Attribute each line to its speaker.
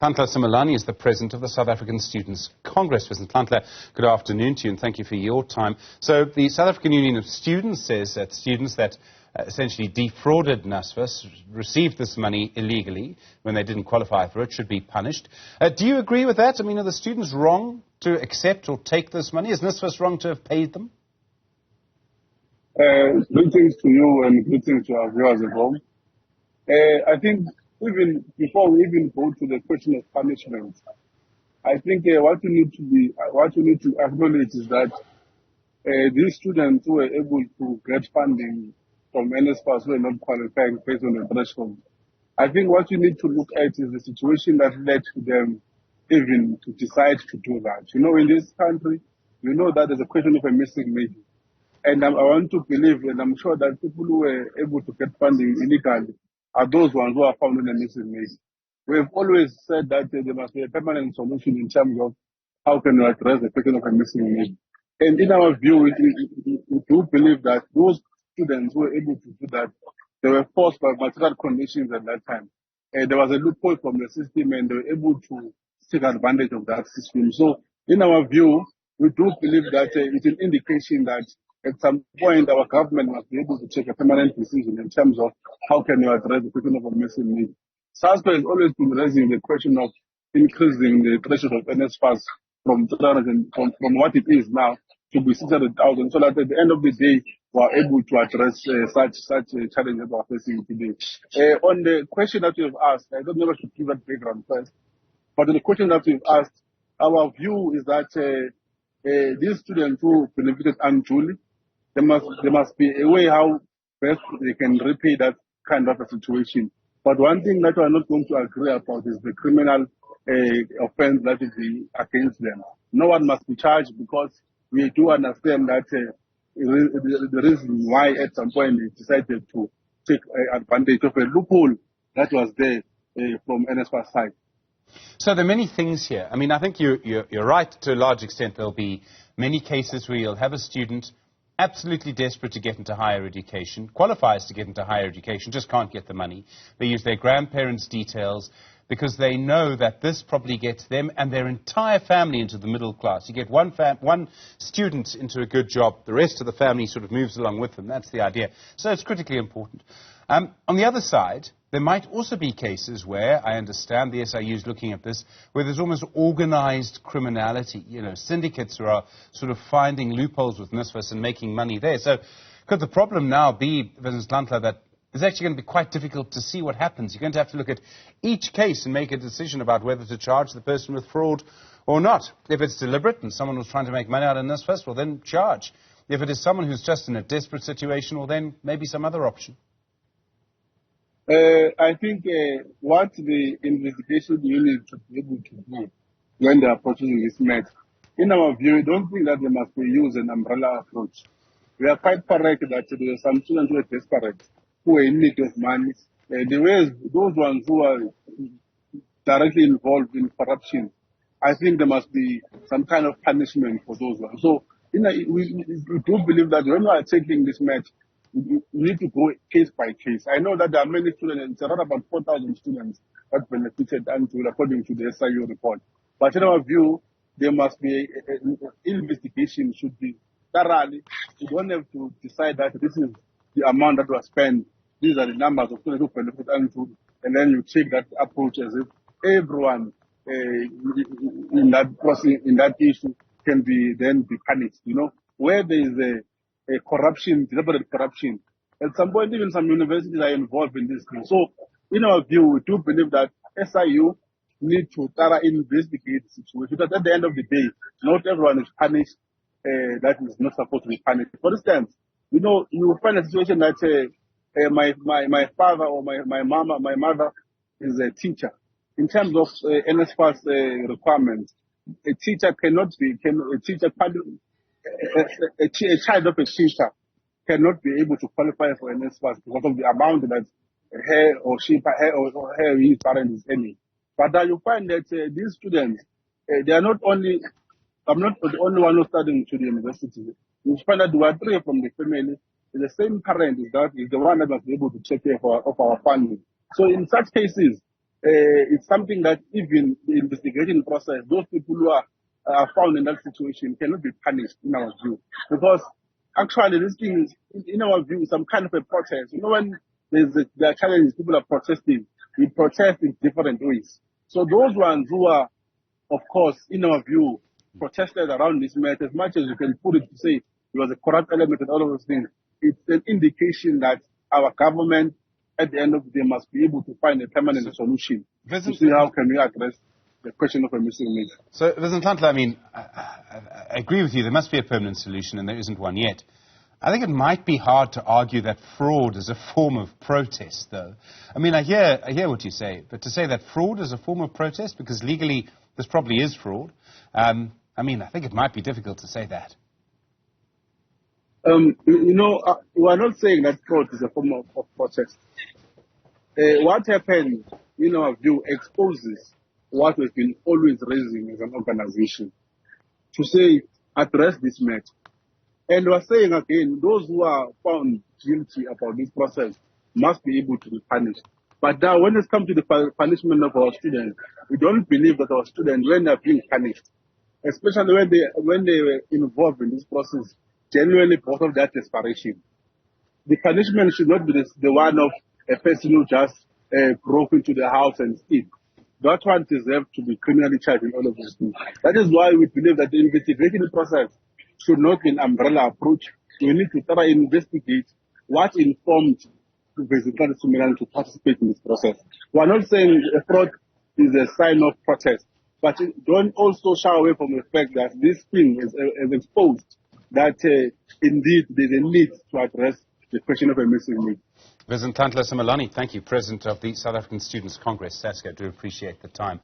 Speaker 1: Vezinhlanhla Simelane is the president of the South African Students' Congress. Vezinhlanhla, good afternoon to you and thank you for your time. So the South African Union of Students says that students that essentially defrauded NSFAS, received this money illegally when they didn't qualify for it, should be punished. Do you agree with that? I mean, are the students wrong to accept or take this money? Is NSFAS wrong to have paid them?
Speaker 2: Greetings to you and greetings to our viewers at home. I think even before we even go to the question of punishment, I think what we need to acknowledge is that these students who were able to get funding from NSFAS who are not qualifying based on the threshold. I think what you need to look at is the situation that led to them even to decide to do that. You know, in this country, we know that there's a question of a missing link. And I want to believe, and I'm sure that people who were able to get funding illegally are those ones who are found in the missing list. We've always said that there must be a permanent solution in terms of how can we address the question of a missing link. And in our view, we do believe that those students who were able to do that, they were forced by material conditions at that time. There was a loophole from the system and they were able to take advantage of that system. So in our view, we do believe that it's an indication that at some point our government must be able to take a permanent decision in terms of how can you address the question of a missing link. Sasco has always been raising the question of increasing the threshold of NSFAS from what it is now to be 600,000, so that at the end of the day we are able to address such challenges we are facing today. On the question that you have asked, I don't know if I should give that background first, but on the question that you've asked, our view is that these students who benefited unduly, there must be a way how best they can repay that kind of a situation. But one thing that we are not going to agree about is the criminal offense that will be against them. No one must be charged, because we do understand that the reason why at some point they decided to take advantage of a loophole that was there from NSFAS side.
Speaker 1: So there are many things here. I mean, I think you're right to a large extent. There'll be many cases where you'll have a student absolutely desperate to get into higher education, qualifies to get into higher education, just can't get the money. They use their grandparents' details because they know that this probably gets them and their entire family into the middle class. You get one student into a good job, the rest of the family sort of moves along with them. That's the idea. So it's critically important. On the other side, there might also be cases where, I understand the SIU is looking at this, where there's almost organized criminality. You know, syndicates who are sort of finding loopholes with NSFAS and making money there. So could the problem now be, Vezinhlanhla, that it's actually going to be quite difficult to see what happens? You're going to have to look at each case and make a decision about whether to charge the person with fraud or not. If it's deliberate and someone was trying to make money out of NSFAS, well, then charge. If it is someone who's just in a desperate situation, well, then maybe some other option.
Speaker 2: I think what the investigation unit should be able to do when they are approaching this matter, in our view, we don't think that they must use an umbrella approach. We are quite correct that there are some students who are desperate, who are in need of money. Those ones who are directly involved in corruption, I think there must be some kind of punishment for those ones. So we do believe that when we are taking this matter, we need to go case by case. I know that there are many students, there are about 4,000 students that benefited according to the SIU report. But in our view, there must be an investigation should be thoroughly. You don't have to decide that this is the amount that was spent, these are the numbers of students who benefit, and then you take that approach as if everyone in that issue can be punished. You know, where there is a corruption, deliberate corruption. At some point, even some universities are involved in this thing. So, in our view, we do believe that SIU need to thoroughly investigate the situation. Because at the end of the day, not everyone is punished that is not supposed to be punished. For instance, you know, you will find a situation that my father or my mother is a teacher. In terms of NSFAS requirements, a teacher cannot be, a child of a teacher cannot be able to qualify for NSFAS because of the amount that her or his parent is earning. But you find that these students, they are not only, I'm not the only one who's studying to the university. You find that we are three from the family. The same parent is the one that must be able to take care of our family. So in such cases, it's something that even the investigation process, those people who are found in that situation cannot be punished in our view. Because actually this thing is, in our view, some kind of a protest. You know, when there are challenges, people are protesting, we protest in different ways. So those ones who are, of course, in our view, protested around this matter, as much as you can put it to say it was a corrupt element and all of those things, it's an indication that our government, at the end of the day, must be able to find a permanent solution to see how can we address the question of a missing link.
Speaker 1: So, Vezinhlanhla, I mean, I agree with you. There must be a permanent solution, and there isn't one yet. I think it might be hard to argue that fraud is a form of protest, though. I mean, I hear what you say, but to say that fraud is a form of protest, because legally this probably is fraud, I mean, I think it might be difficult to say that.
Speaker 2: You know, we are not saying that fraud is a form of protest. What happened, in our view, exposes what we've been always raising as an organization, to say, address this matter. And we're saying again, those who are found guilty about this process must be able to be punished. But now, when it comes to the punishment of our students, we don't believe that our students, when they're being punished, especially when they were involved in this process, genuinely because of that desperation, the punishment should not be the one of a person who just broke into the house and stole. That one deserves to be criminally charged in all of these things. That is why we believe that the investigation process should not be an umbrella approach. We need to try and investigate what informed Vezinhlanhla Simelane to participate in this process. We are not saying a fraud is a sign of protest, but don't also shy away from the fact that this thing is exposed that indeed there's a need to address the question of a missing link.
Speaker 1: Vezinhlanhla Simelane, thank you, President of the South African Students' Congress, Sasco. I do appreciate the time.